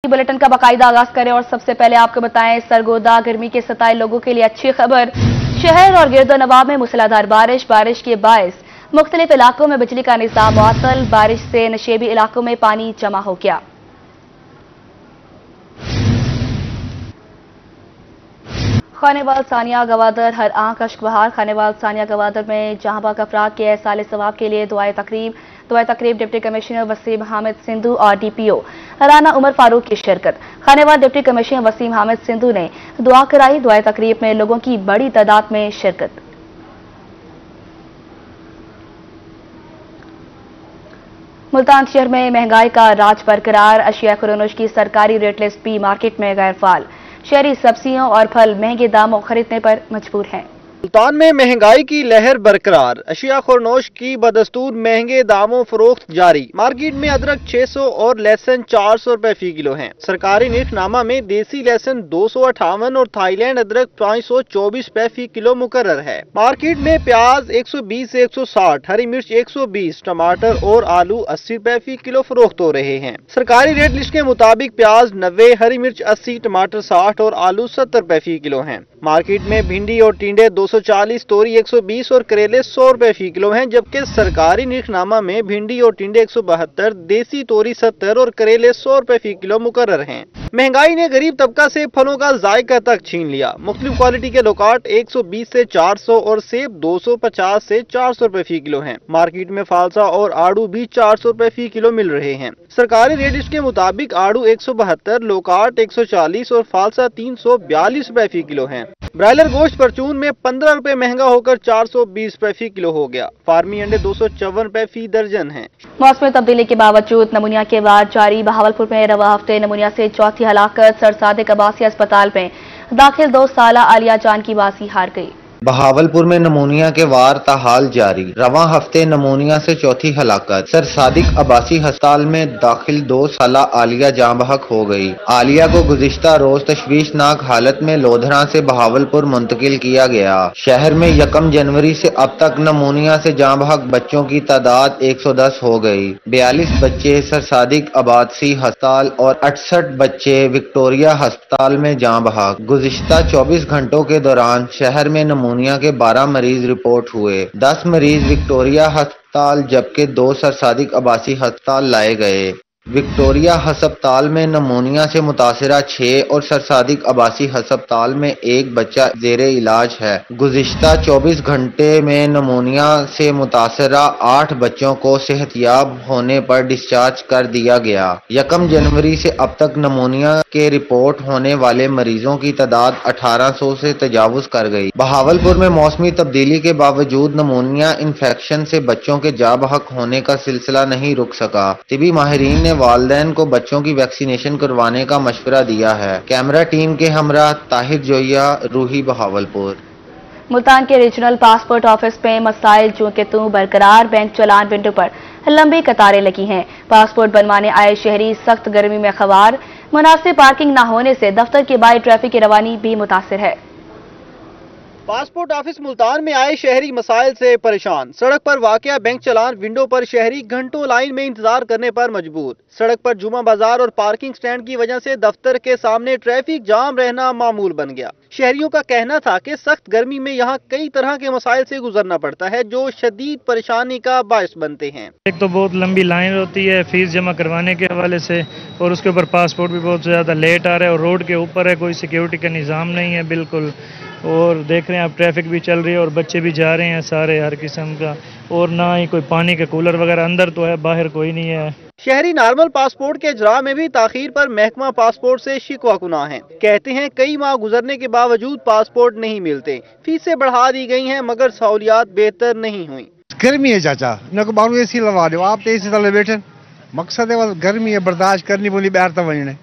Bulletin का बाकायदा आगाज करें और सबसे पहले आपको बताएं सरगोदा गर्मी के सताए लोगों के लिए अच्छी खबर। शहर और गिरदो-नवाब में मूसलाधार बारिश के बायस मुख्तलिफ इलाकों में बिजली का निज़ाम मुअत्तल। बारिश से नशेबी इलाकों में पानी जमा हो गया। खानेवाल सानिया गवादर हर आंख अश्क बहार। खानेवाल सानिया गवादर में जहांबाग अफराद के साले सवाब के लिए दुआए तकरीब डिप्टी कमिश्नर वसीम हामिद सिंधु और डीपीओ राना उमर फारूक की शिरकत। खानेवाल डिप्टी कमिश्नर वसीम हामिद सिंधु ने दुआ कराई। दुआए तकरीब में लोगों की बड़ी तादाद में शिरकत। मुल्तान शहर में महंगाई का राज बरकरार। अशिया खुरनोश की सरकारी रेट लिस्ट भी मार्केट में गैर फाल। शहरी सब्जियों और फल महंगे दामों खरीदने पर मजबूर हैं। मुल्तान में महंगाई की लहर बरकरार। अशिया खुरनोश की बदस्तूर महंगे दामों फरोख्त जारी। मार्केट में अदरक 600 और लहसुन 400 रुपए फी किलो हैं। सरकारी निर्खनामा में देसी लहसुन 258 और थाईलैंड अदरक 524 रुपए फी किलो मुकर्रर है। मार्केट में प्याज 120 से 160, हरी मिर्च 120, टमाटर और आलू 80 रुपए फी किलो फरोख्त हो रहे हैं। सरकारी रेट लिस्ट के मुताबिक प्याज 90, हरी मिर्च 80, टमाटर 60 और आलू 70 रुपए फी किलो हैं। मार्केट में भिंडी और टिंडे 240, तोरी 120 और करेले 100 रुपए फी किलो हैं, जबकि सरकारी निर्खनामा में भिंडी और टिंडे 172, देसी तोरी 70 और करेले 100 रुपए फी किलो मुकर्रर हैं। महंगाई ने गरीब तबका से फलों का जायका तक छीन लिया। मुख्तलिफ क्वालिटी के लोकाट 120 से 400 और सेब 250 से 400 रुपए फी किलो हैं। मार्केट में फालसा और आड़ू भी 400 रुपए फी किलो मिल रहे हैं। सरकारी रेट लिस्ट के मुताबिक आड़ू 172, लोकाट 140 और फालसा 342 रुपए फी किलो हैं। ब्रायलर गोश्त परचून में 15 रुपए महंगा होकर 420 रुपए फी किलो हो गया। फार्मी अंडे 254 रुपए फी दर्जन हैं। मौसमी तब्दीली के बावजूद नमूनिया के वार जारी। बहावलपुर में रवा हफ्ते नमूनिया से चौथी हलाकत। सर सादिक अब्बासी अस्पताल में दाखिल 2 साला आलिया जान की बासी हार गई। बहावलपुर में नमूनिया के वार ताहाल जारी। रवां हफ्ते नमूनिया से चौथी हलाकत। सर सादिक अब्बासी अस्पताल में दाखिल 2 साला आलिया जाँ बहक हो गई। आलिया को गुज़िश्ता रोज तशवीशनाक हालत में लोधरा से बहावलपुर मुंतकिल किया गया। शहर में 1 जनवरी से अब तक नमूनिया से जाँ बहक बच्चों की तादाद 110 हो गई। 42 बच्चे सर सादिक अब्बासी अस्पताल और 68 बच्चे विक्टोरिया अस्पताल में जाँ बहक। गुज़िश्ता 24 घंटों के दौरान शहर में नमूनिया के 12 मरीज रिपोर्ट हुए। 10 मरीज विक्टोरिया अस्पताल जबकि 2 सर सादिक अब्बासी अस्पताल लाए गए। विक्टोरिया अस्पताल में नमूनिया से मुतासिरा 6 और सर सादिक अब्बासी अस्पताल में 1 बच्चा ज़ेरे इलाज है। गुज़िश्ता 24 घंटे में नमूनिया से मुतासिरा 8 बच्चों को सेहतयाब होने पर डिस्चार्ज कर दिया गया। 1 जनवरी से अब तक नमूनिया के रिपोर्ट होने वाले मरीजों की तादाद 1800 से तजावुज कर गई। बहावलपुर में मौसमी तब्दीली के बावजूद नमूनिया इन्फेक्शन से बच्चों के जा बहक होने का सिलसिला नहीं रुक सका। तिबी माहिरीन ने वालिदैन को बच्चों की वैक्सीनेशन करवाने का मशवरा दिया है। कैमरा टीम के हमरा ताहिर जोया, रूही, बहावलपुर। मुल्तान के रीजनल पासपोर्ट ऑफिस में मसाइल जो के तू बरकरार। बैंक चालान विंडो पर लंबी कतारें लगी हैं। पासपोर्ट बनवाने आए शहरी सख्त गर्मी में खवार। मुनासिब पार्किंग न होने से दफ्तर के बाहर ट्रैफिक की रवानी भी मुतासिर है। पासपोर्ट ऑफिस मुल्तान में आए शहरी मसाइल से परेशान। सड़क पर वाक़या बैंक चालान विंडो पर शहरी घंटों लाइन में इंतजार करने पर मजबूर। सड़क पर जुमा बाजार और पार्किंग स्टैंड की वजह से दफ्तर के सामने ट्रैफिक जाम रहना मामूल बन गया। शहरियों का कहना था कि सख्त गर्मी में यहाँ कई तरह के मसाइल से गुजरना पड़ता है जो शदीद परेशानी का बायस बनते हैं। एक तो बहुत लंबी लाइन होती है फीस जमा करवाने के हवाले से, और उसके ऊपर पासपोर्ट भी बहुत ज़्यादा लेट आ रहा है, और रोड के ऊपर है, कोई सिक्योरिटी का निज़ाम नहीं है बिल्कुल। और देख रहे हैं आप ट्रैफिक भी चल रही है और बच्चे भी जा रहे हैं सारे हर किस्म का, और ना ही कोई पानी का कूलर वगैरह अंदर तो है, बाहर कोई नहीं है। शहरी नॉर्मल पासपोर्ट के इजरा में भी ताखीर पर महकमा पासपोर्ट से शिकवा कुना है। कहते हैं कई माह गुजरने के बावजूद पासपोर्ट नहीं मिलते। फीसें बढ़ा दी गई हैं मगर सहूलियात बेहतर नहीं हुई। गर्मी है चाचा, न को बाहर एसी लगा दो, आप तो एसी तले बैठे। मकसद है गर्मी है, बर्दाश्त करनी बोली बाहर तो वजने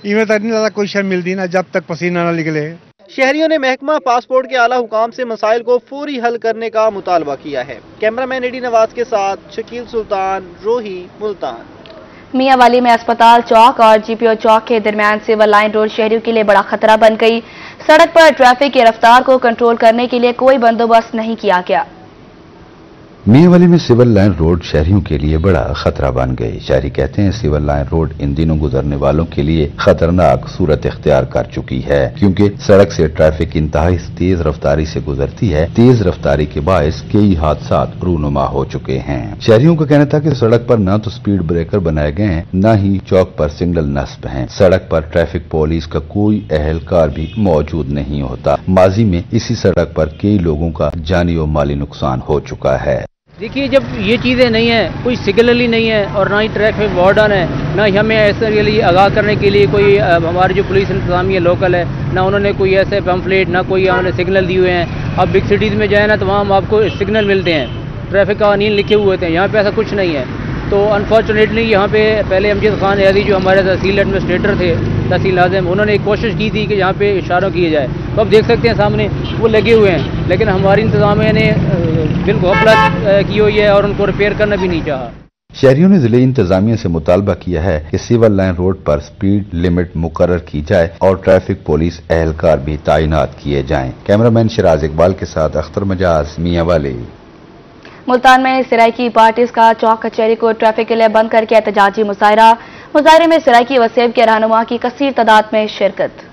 इवें तक नहीं ज्यादा कोई शय मिलती ना जब तक पसीना न निकले। शहरियों ने महकमा पासपोर्ट के आला हुकाम से मसाइल को फौरी हल करने का मुतालबा किया है। कैमरामैन एडी नवाज के साथ शकील सुल्तान, रोही, मुल्तान। मियांवाली में अस्पताल चौक और जीपीओ चौक के दरमियान सिविल लाइन रोड शहरियों के लिए बड़ा खतरा बन गई। सड़क पर ट्रैफिक की रफ्तार को कंट्रोल करने के लिए कोई बंदोबस्त नहीं किया गया। मियां वाली में सिविल लाइन रोड शहरियों के लिए बड़ा खतरा बन गई। शहरी कहते हैं सिविल लाइन रोड इन दिनों गुजरने वालों के लिए खतरनाक सूरत इख्तियार कर चुकी है, क्योंकि सड़क से ट्रैफिक इंतहाई तेज रफ्तारी से गुजरती है। तेज रफ्तारी के बायस कई हादसा रूनुमा हो चुके हैं। शहरियों का कहना था कि सड़क पर न तो स्पीड ब्रेकर बनाए गए हैं, न ही चौक पर सिग्नल नस्ब हैं। सड़क पर ट्रैफिक पुलिस का कोई अहलकार भी मौजूद नहीं होता। माजी में इसी सड़क पर कई लोगों का जानी और माली नुकसान हो चुका है। देखिए, जब ये चीज़ें नहीं है, कोई सिग्नल ही नहीं है और ना ही ट्रैफिक वार्डन है, ना ही हमें ऐसे के लिए आगाह करने के लिए कोई हमारी जो पुलिस इंतजामिया लोकल है, ना उन्होंने कोई ऐसे पैम्फलेट, ना कोई उन्होंने सिग्नल दिए हुए हैं। अब बिग सिटीज़ में जाए ना तो वहाँ आपको सिग्नल मिलते हैं, ट्रैफिक कानून लिखे हुए होते हैं। यहाँ पे ऐसा कुछ नहीं है। तो अनफॉर्चुनेटली यहाँ पे पहले अमजद खान यादी जो हमारे तहसील एडमिनिस्ट्रेटर थे, तहसील नाज़िम, उन्होंने एक कोशिश की थी कि यहाँ पे इशारों किए जाए। तो अब देख सकते हैं सामने वो लगे हुए हैं, लेकिन हमारी इंतजामिया ने बिल्कुल गफलत की हुई है और उनको रिपेयर करना भी नहीं चाहा। शहरियों ने जिले इंतजामिया से मुतालबा किया है कि सिविल लाइन रोड पर स्पीड लिमिट मुकर्रर की जाए और ट्रैफिक पुलिस एहलकार भी तैनात किए जाएं। कैमरामैन शिराज इकबाल के साथ अख्तर मजाज, मियां वाली। मुल्तान में सराइकी पार्टीज का चौक कचहरी को ट्रैफिक के लिए बंद करके एहतजाजी मुजाहरा। मुजाहरे में सराइकी वसेब के रहनुमा की कसीर तादाद में शिरकत।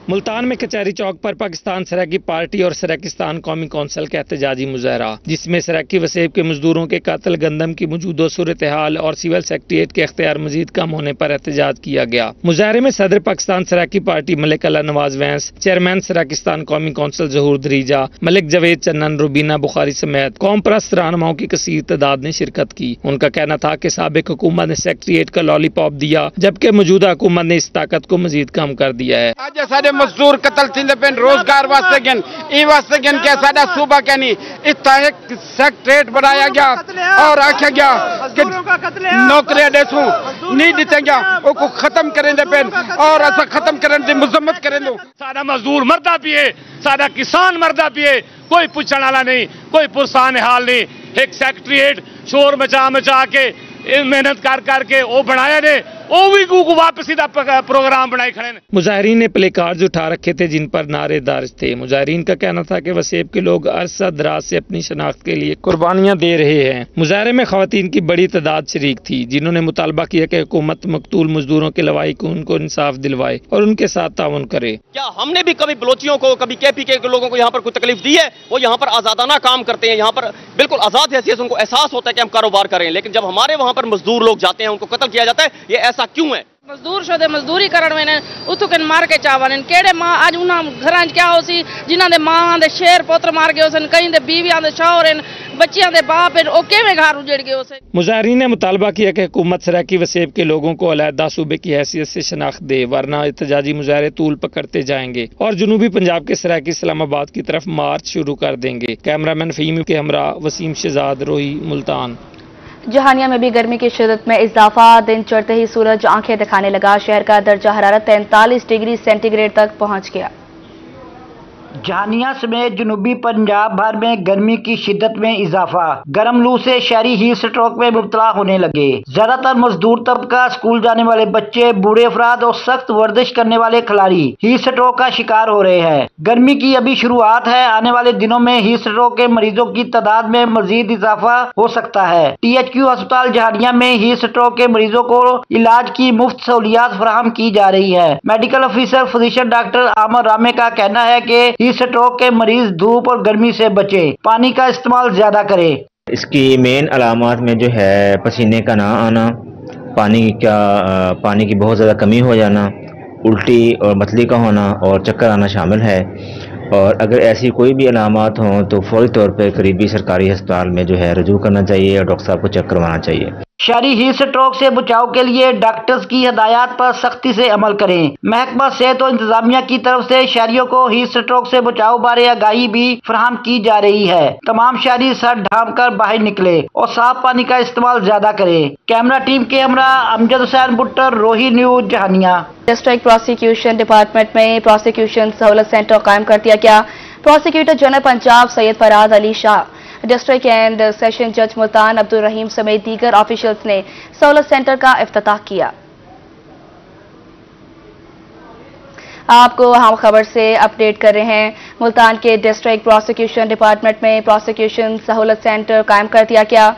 मुल्तान में कचहरी चौक पर पाकिस्तान सराइकी पार्टी और सराइकिस्तान कौमी कौंसिल का एहतजाजी मुजाहरा, जिसमें सराइकी वसेब के मजदूरों के कातिल गंदम की मौजूदा सूरत हाल और सिविल सेक्रेटेरिएट के इख्तियार मजीद कम होने पर एहतजाज किया गया। मुजाहरे में सदर पाकिस्तान सराइकी पार्टी मलिक अल्लाह नवाज वैंस, चेयरमैन सराइकिस्तान कौमी कौंसिल जहूर दरीजा, मलिक जवेद चन्नन, रुबीना बुखारी समेत कौम परस्त रहनुमाओं की कसीर तादाद ने शिरकत की। उनका कहना था कि साबिक हुकूमत ने सेक्रेटेरिएट का लॉलीपॉप दिया, जबकि मौजूदा हुकूमत ने इस ताकत को मजीद कम कर दिया है। मजदूर कतल थींदे पेन, रोजगार वास्ते गन ई वास्ते गन के साडा सूबा के नहीं इतना एक सेक्रेटरीट बनाया गया और आख्या गया कि नौकरियां देसू नहीं दिते गया, वो खत्म करेंगे पेन और ऐसा खत्म करने की मजम्मत करें। साडा मजदूर मरदा पिए, साडा किसान मरदा पिए, कोई पूछने वाला नहीं, कोई पुरसान हाल नहीं। एक सेक्रेटरीट शोर मचा मचा के मेहनत कर करके वो बनाया ने, वो भी वापसी का प्रोग्राम बनाए खड़े ने। मुजाहरीन ने प्ले कार्ड्स उठा रखे थे जिन पर नारे दर्ज थे। मुजाहरीन का कहना था कि वसेब के लोग अरसा दराज से अपनी शनाख्त के लिए कुर्बानियां दे रहे हैं। मुजाहरे में खवातीन की बड़ी तादाद शरीक थी, जिन्होंने मुतालबा किया कि हुकूमत मकतूल मजदूरों के लवाई को उनको इंसाफ दिलवाए और उनके साथ ताउन करे। क्या हमने भी कभी बलोचियों को, कभी KPK के लोगों को यहाँ पर कोई तकलीफ दी है? वो यहाँ पर आजादाना काम करते हैं, यहाँ पर बिल्कुल आजाद हैसियत उनको एहसास होता है कि हम कारोबार करें, लेकिन जब हमारे वहाँ पर मजदूर लोग जाते हैं उनको कत्ल किया जाता है। ये ऐसा क्यों है? मजदूर शोदे मजदूरी करन में उतु कन मार के चावन केड़े मां आज उना घरां क्या होसी जिन्हां दे मां दे शेर पुत्र मार गए होसन, कई दे बीवियां दे शौहर बच्चियां दे बाप ओ केवें घर उजड़ गए होसे। मुजाहरीन ने मुतालबा किया कि हुकूमत सराइकी वसेब के लोगों को अलहदा सूबे की हैसियत से शनाख्त दे, वरना एहतजाजी मुजाहरे तूल पकड़ते जाएंगे और जनूबी पंजाब के सराइकी इस्लामाबाद की तरफ मार्च शुरू कर देंगे। कैमरामैन फहीम के हमरा वसीम शहजाद, रोही, मुल्तान। जहानिया में भी गर्मी की शिद्दत में इजाफा, दिन चढ़ते ही सूरज आंखें दिखाने लगा। शहर का दर्जा हरारत 43 डिग्री सेंटीग्रेड तक पहुंच गया। जहानिया समेत जनूबी पंजाब भर में गर्मी की शिद्दत में इजाफा, गर्म लू से शहरी हीट स्ट्रोक में मुब्तला होने लगे। ज्यादातर मजदूर तबका, स्कूल जाने वाले बच्चे, बूढ़े अफराद और सख्त वर्जिश करने वाले खिलाड़ी हीट स्ट्रोक का शिकार हो रहे हैं। गर्मी की अभी शुरुआत है, आने वाले दिनों में हीट स्ट्रोक के मरीजों की तादाद में मजीद इजाफा हो सकता है। THQ अस्पताल जहानिया में हीट स्ट्रोक के मरीजों को इलाज की मुफ्त सहूलियात फराहम की जा रही है। मेडिकल ऑफिसर फिजिशियन डॉक्टर आमर रामे का कहना है कि स्ट्रोक के मरीज धूप और गर्मी से बचे, पानी का इस्तेमाल ज्यादा करें। इसकी मेन अलामात में जो है पसीने का ना आना, पानी की बहुत ज़्यादा कमी हो जाना, उल्टी और मतली का होना और चक्कर आना शामिल है। और अगर ऐसी कोई भी अलामात हों तो फौरी तौर पर करीबी सरकारी अस्पताल में जो है रजू करना चाहिए और डॉक्टर साहब को चेक करवाना चाहिए। शहरी हीट स्ट्रोक से बचाव के लिए डॉक्टर्स की हिदायत पर सख्ती से अमल करें। महकमा सेहत और इंतजामिया की तरफ से शहरियों को हीट स्ट्रोक से बचाव बारे आगाही भी फराहम की जा रही है। तमाम शहरी सर ढांप कर बाहर निकले और साफ पानी का इस्तेमाल ज्यादा करें। कैमरा टीम के हमरा Amjad Hussain Buttar, Rohi News, Jahania. District prosecution department में प्रोसिक्यूशन सहूलत सेंटर कायम कर दिया गया। Prosecutor general Punjab Syed Faraz Ali Shah, district and session जज मुल्तान अब्दुल रहीम समेत दीगर ऑफिशियल्स ने सहूलत सेंटर का इफ्तिताह किया। آپ کو اہم خبر سے اپڈیٹ کر رہے ہیں۔ ملتان کے ڈسٹرکٹ پروسیکیوشن ڈپارٹمنٹ میں پروسیکیوشن سہولت سینٹر قائم کر دیا گیا۔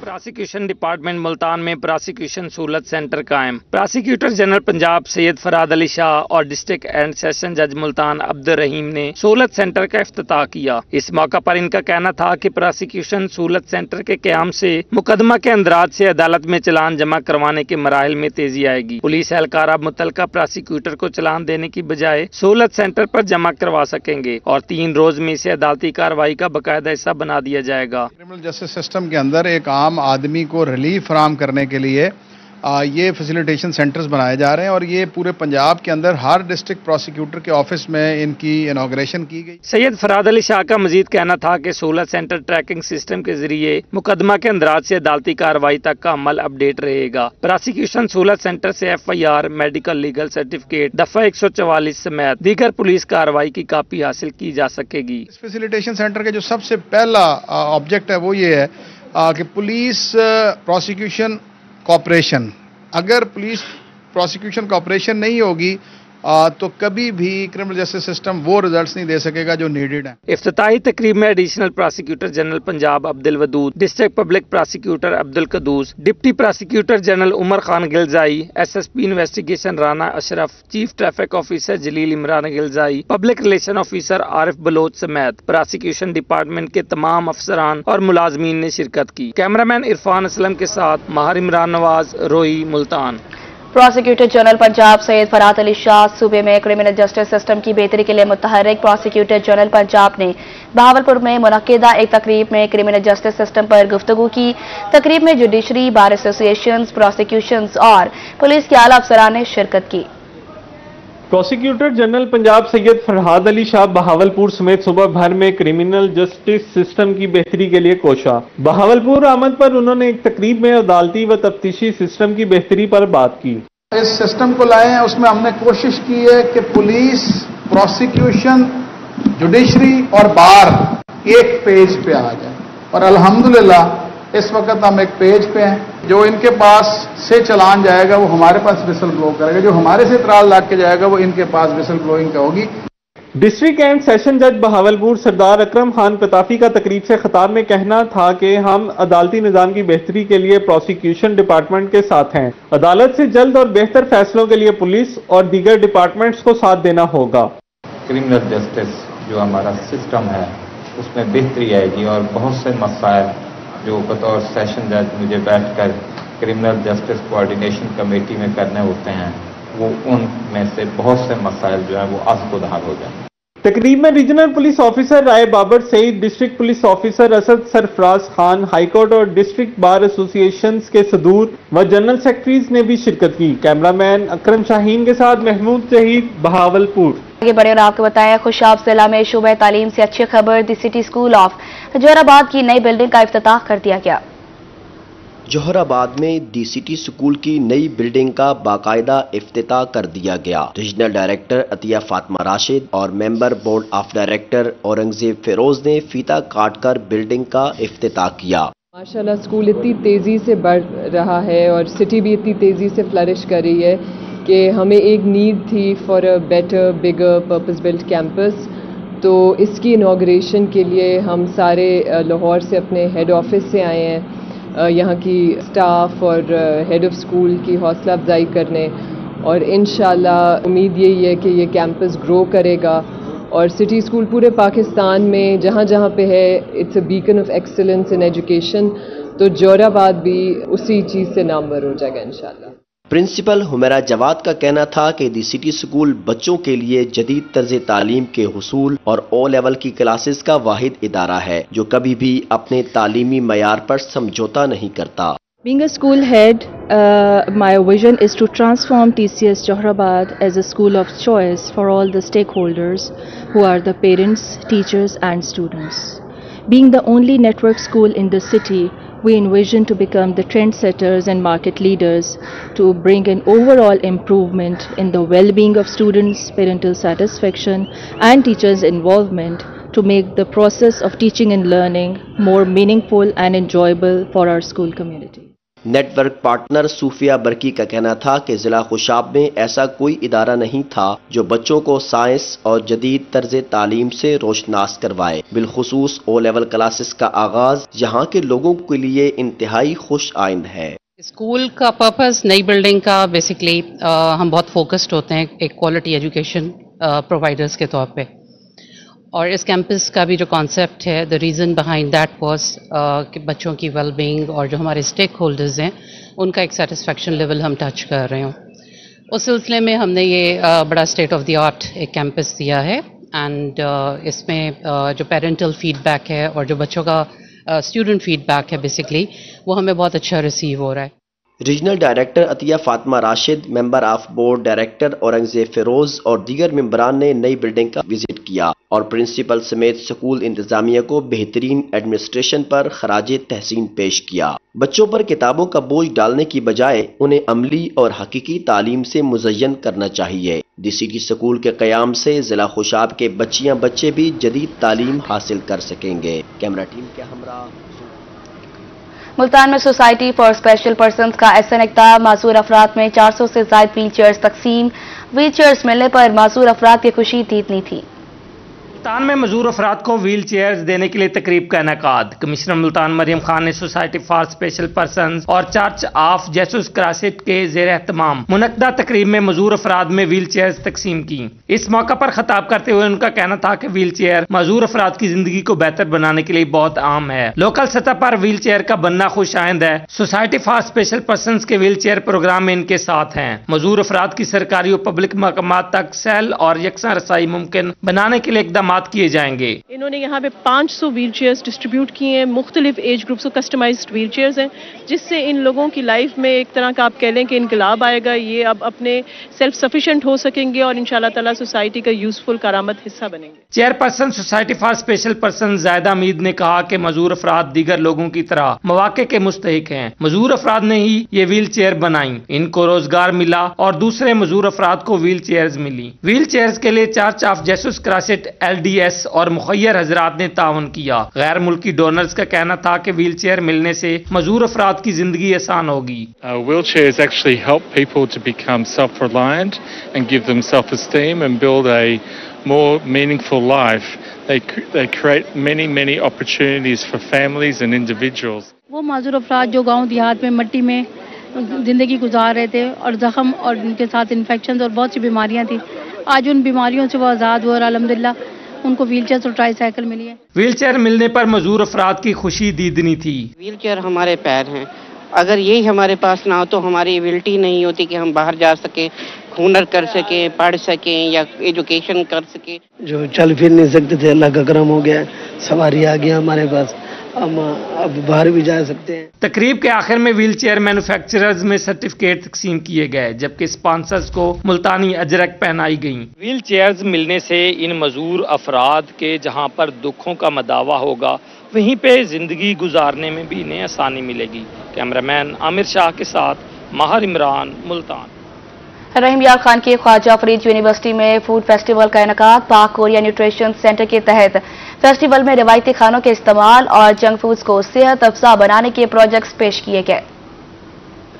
پراسیکیوشن ڈپارٹمنٹ ملتان میں پراسیکیوشن سہولت سینٹر قائم۔ پراسیکیوٹر جنرل پنجاب سید فراد علی شاہ اور ڈسٹرکٹ اینڈ سیشن جج ملتان عبد الرحیم نے سہولت سینٹر کا افتتاح کیا۔ اس موقع پر ان کا کہنا تھا کہ پراسیکیوشن سہولت سینٹر کے قیام سے مقدمہ کے اندراج سے عدالت میں چلان جمع کروانے کے مراحل میں تیزی آئے گی۔ پولیس اہلکار اب متعلقہ پراسیکیوٹر کو چلان دینے کی بجائے سہولت سینٹر پر جمع کروا سکیں گے اور 3 روز میں اسے عدالتی کارروائی کا باقاعدہ حصہ بنا دیا جائے گا۔ کرمنل جسٹس سسٹم کے اندر ایک عام آدمی کو ریلیف فراہم کرنے کے لیے یہ فیسیلیٹیشن سینٹرز بنائے جا رہے ہیں اور یہ پورے پنجاب کے اندر ہر ڈسٹرکٹ پروسیکیوٹر کے آفس میں ان کی انوگریشن کی گئی۔ سید فراد علی شاہ کا مزید کہنا تھا کہ سہولت سینٹر ٹریکنگ سسٹم کے ذریعے مقدمہ کے اندراج سے عدالتی کارروائی تک کا عمل اپڈیٹ رہے گا۔ پراسیکیوشن سہولت سینٹر سے FIR، میڈیکل لیگل سرٹیفکیٹ، دفعہ 144 سمیت دیگر پولیس کارروائی کی کاپی حاصل کی جا سکے گی۔ اس فیسیلیٹیشن سینٹر کا جو سب سے پہلا آبجیکٹ ہے وہ یہ ہے کہ پولیس پروسیکیوشن کوآپریشن، اگر پولیس پروسیکیوشن کوآپریشن نہیں ہوگی تو کبھی بھی کرمنل جسٹس سسٹم وہ ریزلٹس نہیں دے سکے گا جو نیڈڈ ہیں۔ افتتاحی تقریب میں ایڈیشنل پراسیکیوٹر جنرل پنجاب عبد الودود، ڈسٹرکٹ پبلک پراسیکیوٹر عبد القدوس، ڈپٹی پراسیکیوٹر جنرل عمر خان گلزائی، SSP انویسٹیگیشن رانا اشرف، چیف ٹریفک آفیسر جلیل عمران گلزائی، پبلک ریلیشن آفیسر عارف بلوچ سمیت پراسیکیوشن ڈپارٹمنٹ کے تمام افسران اور ملازمین نے شرکت کی۔ کیمرامین عرفان اسلم کے ساتھ ماہر عمران نواز، روئی، ملتان۔ پروسیکیوٹر جنرل پنجاب سید فراد علی شاہ صوبے میں کرمنل جسٹس سسٹم کی بہتری کے لیے متحرک۔ پروسیکیوٹر جنرل پنجاب نے بہاولپور میں منعقدہ ایک تقریب میں کرمنل جسٹس سسٹم پر گفتگو کی۔ تقریب میں جوڈیشری، بار ایسوسی ایشنز، پروسیکیوشنز اور پولیس کے اعلیٰ افسران نے شرکت کی۔ پروسیکیوٹر جنرل پنجاب سید فرحاد علی شاہ بہاولپور سمیت صوبہ بھر میں کرمنل جسٹس سسٹم کی بہتری کے لیے کوشاں۔ بہاولپور آمد پر انہوں نے ایک تقریب میں عدالتی و تفتیشی سسٹم کی بہتری پر بات کی۔ اس سسٹم کو لائے ہیں، اس میں ہم نے کوشش کی ہے کہ پولیس، پروسیکیوشن، جوڈیشری اور بار ایک پیج پہ آ جائے اور الحمدللہ اس وقت ہم ایک پیج پہ ہیں۔ جو ان کے پاس سے چلان جائے گا وہ ہمارے پاس وسل بلو کرے گا، جو ہمارے سے اطلاع لا کے جائے گا وہ ان کے پاس وسل بلوئنگ کا ہوگی۔ ڈسٹرکٹ اینڈ سیشن جج بہاولپور سردار اکرم خان پتافی کا تقریب سے خطاب میں کہنا تھا کہ ہم عدالتی نظام کی بہتری کے لیے پروسیکیوشن ڈپارٹمنٹ کے ساتھ ہیں۔ عدالت سے جلد اور بہتر فیصلوں کے لیے پولیس اور دیگر ڈپارٹمنٹس کو ساتھ دینا ہوگا۔ کرمنل جسٹس جو ہمارا سسٹم ہے اس میں بہتری آئے گی اور بہت سے مسائل جو بطور سیشن جج مجھے بیٹھ کر کرمنل جسٹس کوآرڈینیشن کمیٹی میں کرنے ہوتے ہیں وہ ان میں سے بہت سے مسائل جو ہیں وہ از خود حل ہو جائیں۔ تقریب میں ریجنل پولیس آفیسر رائے بابر سعید، ڈسٹرکٹ پولیس آفیسر اسد سرفراز خان، ہائی کورٹ اور ڈسٹرکٹ بار ایسوسی ایشنز کے صدور و جنرل سیکرٹریز نے بھی شرکت کی۔ کیمرامین اکرم شاہین کے ساتھ محمود شہید، بہاولپور۔ آگے بڑھے اور آپ کو بتایا خوشاب ضلع میں شعبہ تعلیم سے اچھی خبر، دی سٹی اسکول آف جوہر آباد کی نئی بلڈنگ کا افتتاح کر دیا گیا۔ جوہر آباد میں دی سٹی اسکول کی نئی بلڈنگ کا باقاعدہ افتتاح کر دیا گیا۔ ریجنل ڈائریکٹر عطیہ فاطمہ راشد اور member board of director Aurangzeb Feroz نے فیتہ کاٹ کر بلڈنگ کا افتتاح کیا۔ ماشاءاللہ اسکول اتنی تیزی سے بڑھ رہا ہے اور سٹی بھی اتنی تیزی سے فلرش کر رہی ہے کہ ہمیں ایک نیڈ تھی for a better bigger purpose built campus, تو اس کی انوگریشن کے لیے ہم سارے لاہور سے اپنے ہیڈ آفس سے آئے ہیں یہاں کی سٹاف اور ہیڈ آف اسکول کی حوصلہ افزائی کرنے، اور انشاءاللہ امید یہی ہے کہ یہ کیمپس گرو کرے گا اور سٹی اسکول پورے پاکستان میں جہاں جہاں پہ ہے it's a beacon of excellence in education, تو جوہر آباد بھی اسی چیز سے نامور ہو جائے گا انشاءاللہ۔ پرنسپل حمیرہ جواد کا کہنا تھا کہ دی سٹی اسکول بچوں کے لیے جدید طرز تعلیم کے حصول اور او لیول کی کلاسز کا واحد ادارہ ہے جو کبھی بھی اپنے تعلیمی معیار پر سمجھوتا نہیں کرتا۔ Being a school head, my vision is to transform TCS Johorabad as a school of choice for all the stakeholders who are the parents, teachers and students. Being the only network school in the city, we envision to become the trendsetters and market leaders to bring an overall improvement in the well-being of students, parental satisfaction and teachers' involvement to make the process of teaching and learning more meaningful and enjoyable for our school community. Network partner Sofia Burki کا کہنا تھا کہ ضلع خوشاب میں ایسا کوئی ادارہ نہیں تھا جو بچوں کو سائنس اور جدید طرز تعلیم سے روشناس کروائے، بالخصوص او لیول کلاسز کا آغاز یہاں کے لوگوں کے لیے انتہائی خوش آئند ہے۔ اسکول کا پرپس نئی بلڈنگ کا بیسکلی ہم بہت فوکسڈ ہوتے ہیں ایک کوالٹی ایجوکیشن پرووائڈرز کے طور پہ، اور اس کیمپس کا بھی جو کانسیپٹ ہے the reason behind that was کہ بچوں کی ویل بینگ اور جو ہمارے اسٹیک ہولڈرز ہیں ان کا ایک سیٹسفیکشن لیول ہم ٹچ کر رہے ہوں۔ اس سلسلے میں ہم نے یہ بڑا اسٹیٹ آف دی آرٹ ایک کیمپس دیا ہے، اینڈ اس میں جو پیرنٹل فیڈ بیک ہے اور جو بچوں کا اسٹوڈنٹ فیڈ بیک ہے بیسکلی وہ ہمیں بہت اچھا ریسیو ہو رہا ہے۔ Regional director Atiya Fatima Rashid, member of board director Aurangzeb Feroz اور دیگر ممبران نے نئی بلڈنگ کا وزٹ کیا اور پرنسپل سمیت سکول انتظامیہ کو بہترین ایڈمنسٹریشن پر خراج تحسین پیش کیا۔ بچوں پر کتابوں کا بوجھ ڈالنے کی بجائے انہیں عملی اور حقیقی تعلیم سے مزین کرنا چاہیے۔ ڈی سی ٹی سکول کے قیام سے ضلع خوشاب کے بچیاں بچے بھی جدید تعلیم حاصل کر سکیں گے۔ کیمرہ ٹیم کے ہمراہ ملتان میں سوسائٹی فار اسپیشل پرسنز کا احسن اقدام، معذور افراد میں 400 سے زائد ویل چیئرز تقسیم، ویل چیئرز ملنے پر معذور افراد کی خوشی تیتنی تھی۔ ملتان میں معذور افراد کو ویل چیئرز دینے کے لیے تقریب کا انعقاد۔ کمشنر ملتان مریم خان نے سوسائٹی فار اسپیشل پرسنز اور چرچ آف جیسوس کرائسٹ کے زیر اہتمام منعقدہ تقریب میں معذور افراد میں ویل چیئرز تقسیم کی۔ اس موقع پر خطاب کرتے ہوئے ان کا کہنا تھا کہ ویل چیئر معذور افراد کی زندگی کو بہتر بنانے کے لیے بہت عام ہے۔ لوکل سطح پر ویل چیئر کا بننا خوش آئند ہے۔ سوسائٹی فار اسپیشل پرسنز کے ویل چیئر پروگرام میں ان کے ساتھ ہیں۔ معذور افراد کی سرکاری اور پبلک مقامات تک سہل اور یکساں رسائی ممکن بنانے کے لیے اقدامات کیے جائیں گے۔ انہوں نے یہاں پہ 500 ویل چیئرز ڈسٹریبیوٹ کیے ہیں، مختلف ایج گروپس کو کسٹمائزڈ ویل چیئرز ہیں، جس سے ان لوگوں کی لائف میں ایک طرح کا آپ کہہ لیں کہ انقلاب آئے گا۔ یہ اب اپنے سیلف سفیشینٹ ہو سکیں گے اور انشاءاللہ تعالیٰ سوسائٹی کا یوزفل کارآمد حصہ بنیں گے۔ Chairperson society for special person Zaida Umeed نے کہا کہ معذور افراد دیگر لوگوں کی طرح مواقع کے مستحق ہیں۔ معذور افراد نے ہی یہ ویل چیئر بنائیں، ان کو روزگار ملا اور دوسرے معذور افراد کو ویل چیئرز ملی۔ ویل چیئرز کے لیے چرچ آف جیسوس کرائسٹ LDS اور مخیر حضرات نے تعاون کیا۔ غیر ملکی ڈونرز کا کہنا تھا کہ ویل چیئر ملنے سے معذور افراد کی زندگی آسان ہوگی۔ Wheelchairs actually help people to become self-reliant and give them self-esteem and build a more meaningful life. They create many opportunities for families and individuals. وہ معذور افراد جو گاؤں دیہات میں مٹی میں زندگی گزار رہے تھے اور زخم اور ان کے ساتھ انفیکشنز اور بہت سی بیماریاں تھیں، آج ان بیماریوں سے وہ آزاد ہوئے اور الحمدللہ ان کو ویل چیئر اور ٹرائی سائیکل ملی ہے۔ ویل چیئر ملنے پر معذور افراد کی خوشی دیدنی تھی۔ ویل چیئر ہمارے پیر ہیں، اگر یہی ہمارے پاس نہ ہو تو ہماری ایبلٹی نہیں ہوتی کہ ہم باہر جا سکیں، ہنر کر سکیں، پڑھ سکیں یا ایجوکیشن کر سکیں۔ جو چل پھر نہیں سکتے تھے، اللہ کا کرم ہو گیا، سواری آ گیا ہمارے پاس، ہم اب باہر بھی جا سکتے ہیں۔ تقریب کے آخر میں ویل چیئر مینوفیکچررز میں سرٹیفکیٹ تقسیم کیے گئے، جبکہ اسپانسرز کو ملتانی اجرک پہنائی گئیں۔ ویل چیئرز ملنے سے ان معذور افراد کے جہاں پر دکھوں کا مداوا ہوگا وہیں پہ زندگی گزارنے میں بھی انہیں آسانی ملے گی۔ کیمرامین عامر شاہ کے ساتھ ماہر عمران، ملتان۔ رحیم یار خان کی خواجہ فرید یونیورسٹی میں فوڈ فیسٹیول کا انعقاد۔ پاک کوریا نیوٹریشن سینٹر کے تحت فیسٹیول میں روایتی کھانوں کے استعمال اور جنک فوڈز کو صحت افزا بنانے کے پروجیکٹس پیش کیے گئے۔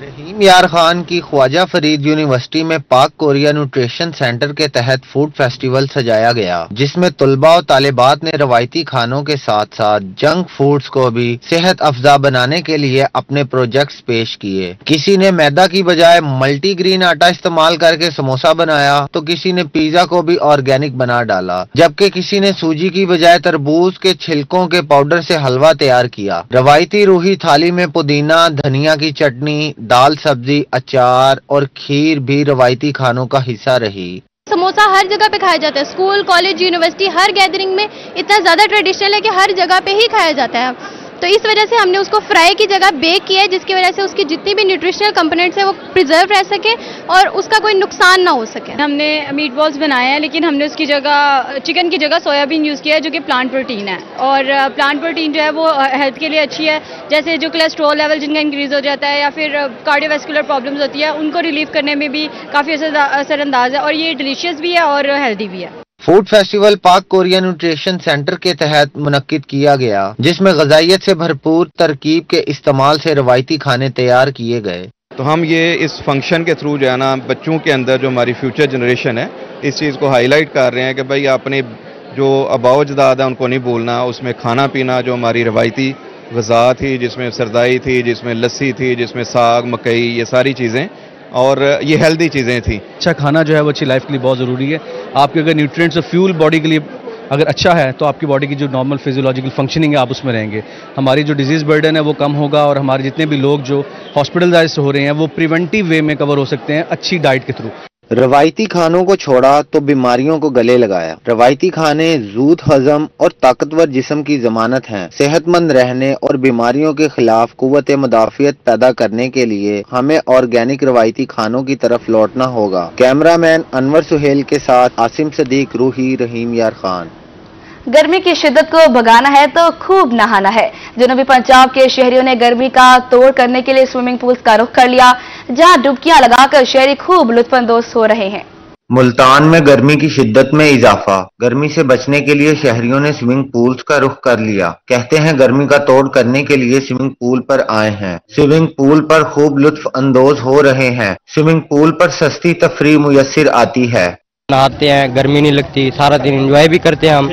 رحیم یار خان کی خواجہ فرید یونیورسٹی میں پاک کوریا نیوٹریشن سینٹر کے تحت فوڈ فیسٹیول سجایا گیا، جس میں طلباء و طالبات نے روایتی کھانوں کے ساتھ ساتھ جنک فوڈز کو بھی صحت افزا بنانے کے لیے اپنے پروجیکٹس پیش کیے۔ کسی نے میدا کی بجائے ملٹی گرین آٹا استعمال کر کے سموسا بنایا تو کسی نے پیزا کو بھی آرگینک بنا ڈالا، جبکہ کسی نے سوجی کی بجائے تربوز کے چھلکوں کے پاؤڈر سے حلوہ تیار کیا۔ روایتی روحی تھالی میں پودینہ، دھنیا کی چٹنی، دال، سبزی، اچار اور کھیر بھی روایتی کھانوں کا حصہ رہی۔ سموسا ہر جگہ پہ کھایا جاتا ہے، اسکول، کالج، یونیورسٹی، ہر گیدرنگ میں اتنا زیادہ ٹریڈیشنل ہے کہ ہر جگہ پہ ہی کھایا جاتا ہے، تو اس وجہ سے ہم نے اس کو فرائی کی جگہ بیک کیا ہے، جس کی وجہ سے اس کی جتنی بھی نیوٹریشنل کمپوننٹس ہیں وہ پریزرو رہ سکے اور اس کا کوئی نقصان نہ ہو سکے۔ ہم نے میٹ بالز بنائے ہیں، لیکن ہم نے اس کی جگہ چکن کی جگہ سویابین یوز کیا ہے، جو کہ پلانٹ پروٹین ہے، اور پلانٹ پروٹین جو ہے وہ ہیلتھ کے لیے اچھی ہے، جیسے جو کولیسٹرول لیول جن کا انکریز ہو جاتا ہے یا پھر کارڈیو ویسکولر پرابلمز ہوتی ہے ان کو ریلیف کرنے میں بھی کافی اثر انداز ہے، اور یہ ڈیلیشیس بھی ہے اور ہیلدی بھی ہے۔ फूड फेस्टिवल पाक कोरिया न्यूट्रिशन सेंटर के तहत मुनक्किद किया गया, जिसमें ग़िज़ाइयत से भरपूर तरकीब के इस्तेमाल से रवायती खाने तैयार किए गए। तो हम ये इस फंक्शन के थ्रू जो है ना, बच्चों के अंदर जो हमारी फ्यूचर जनरेशन है, इस चीज़ को हाईलाइट कर रहे हैं कि भाई अपने जो आबाओ अजदाद है उनको नहीं भूलना। उसमें खाना पीना जो हमारी रवायती ग़िज़ा थी, जिसमें सरदाई थी, जिसमें लस्सी थी, जिसमें साग मकई, ये सारी चीज़ें, और ये हेल्दी चीज़ें थी। अच्छा खाना जो है वो अच्छी लाइफ के लिए बहुत ज़रूरी है। आपके अगर न्यूट्रिएंट्स और फ्यूल बॉडी के लिए अगर अच्छा है तो आपकी बॉडी की जो नॉर्मल फिजियोलॉजिकल फंक्शनिंग है आप उसमें रहेंगे। हमारी जो डिजीज़ बर्डन है वो कम होगा और हमारे जितने भी लोग जो हॉस्पिटलाइज हो रहे हैं वो प्रिवेंटिव वे में कवर हो सकते हैं अच्छी डाइट के थ्रू। रवायती खानों को छोड़ा तो बीमारियों को गले लगाया। रवायती खाने ज़ूद हज़म और ताकतवर जिस्म की ज़मानत हैं। सेहतमंद रहने और बीमारियों के खिलाफ कुव्वत मुदाफ़ियत पैदा करने के लिए हमें ऑर्गेनिक रवायती खानों की तरफ लौटना होगा। कैमरामैन अनवर सुहेल के साथ आसिम सदीक, रूही, रहीम यार खान। गर्मी की शिद्दत को भगाना है तो खूब नहाना है। जनूबी पंजाब के शहरियों ने गर्मी का तोड़ करने के लिए स्विमिंग पूल्स का रुख कर लिया, जहां डुबकियां लगाकर शहरी खूब लुत्फानंदोज हो रहे हैं। मुल्तान में गर्मी की शिद्दत में इजाफा। गर्मी से बचने के लिए शहरियों ने स्विमिंग पूल्स का रुख कर लिया। कहते हैं गर्मी का तोड़ करने के लिए स्विमिंग पूल पर आए हैं। स्विमिंग पूल पर खूब लुत्फ अंदोज हो रहे हैं। स्विमिंग पूल पर सस्ती तफरीह मुयस्सर आती है। नहाते हैं, गर्मी नहीं लगती, सारा दिन एंजॉय भी करते हैं हम,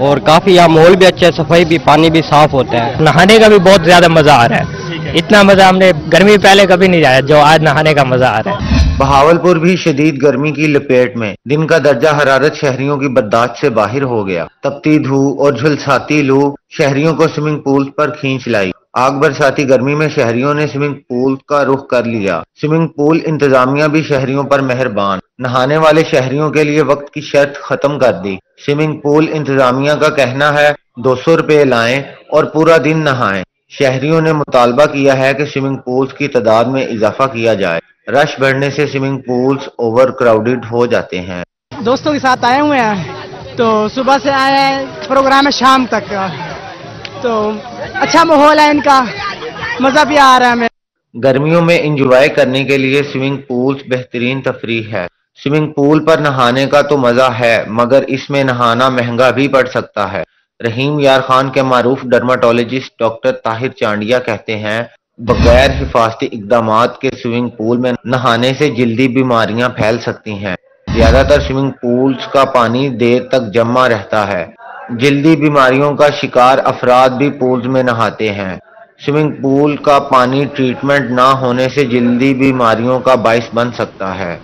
और काफी यहाँ माहौल भी अच्छा है, सफाई भी, पानी भी साफ होता है। नहाने का भी बहुत ज्यादा मजा आ रहा है। इतना मजा हमने गर्मी पहले कभी नहीं आया जो आज नहाने का मजा आ रहा है। बहावलपुर भी शदीद गर्मी की लपेट में। दिन का दर्जा हरारत शहरियों की बर्दाश्त से बाहर हो गया। तपती धूप और झुलसाती लू शहरियों को स्विमिंग पूल पर खींच लाई। आग बरसाती गर्मी में शहरियों ने स्विमिंग पूल का रुख कर लिया। स्विमिंग पूल इंतजामिया भी शहरियों पर मेहरबान। नहाने वाले शहरियों के लिए वक्त की शर्त खत्म कर दी। स्विमिंग पूल इंतजामिया का कहना है 200 रुपए लाएं और पूरा दिन नहाएं। शहरियों ने मुतालबा किया है कि स्विमिंग पूल्स की तादाद में इजाफा किया जाए। रश बढ़ने से स्विमिंग पूल्स ओवर क्राउडेड हो जाते हैं। दोस्तों के साथ आए हुए हैं, तो सुबह से आए हैं, प्रोग्राम है शाम तक का, तो अच्छा माहौल है, इनका मजा भी आ रहा है हमें। गर्मियों में एंजॉय करने के लिए स्विमिंग पूल्स बेहतरीन तफरीह है। स्विमिंग पूल पर नहाने का तो मजा है, मगर इसमें नहाना महंगा भी पड़ सकता है। रहीम यार खान के मारूफ डर्माटोलॉजिस्ट डॉक्टर ताहिर चांडिया कहते हैं, बगैर हिफाजती इकदामात के स्विमिंग पूल में नहाने से जल्दी बीमारियां फैल सकती हैं। ज्यादातर स्विमिंग पूल्स का पानी देर तक जमा रहता है। जल्दी बीमारियों का शिकार अफराद भी पूल्स में नहाते हैं। स्विमिंग पूल का पानी ट्रीटमेंट ना होने से जल्दी बीमारियों का बाइस बन सकता है।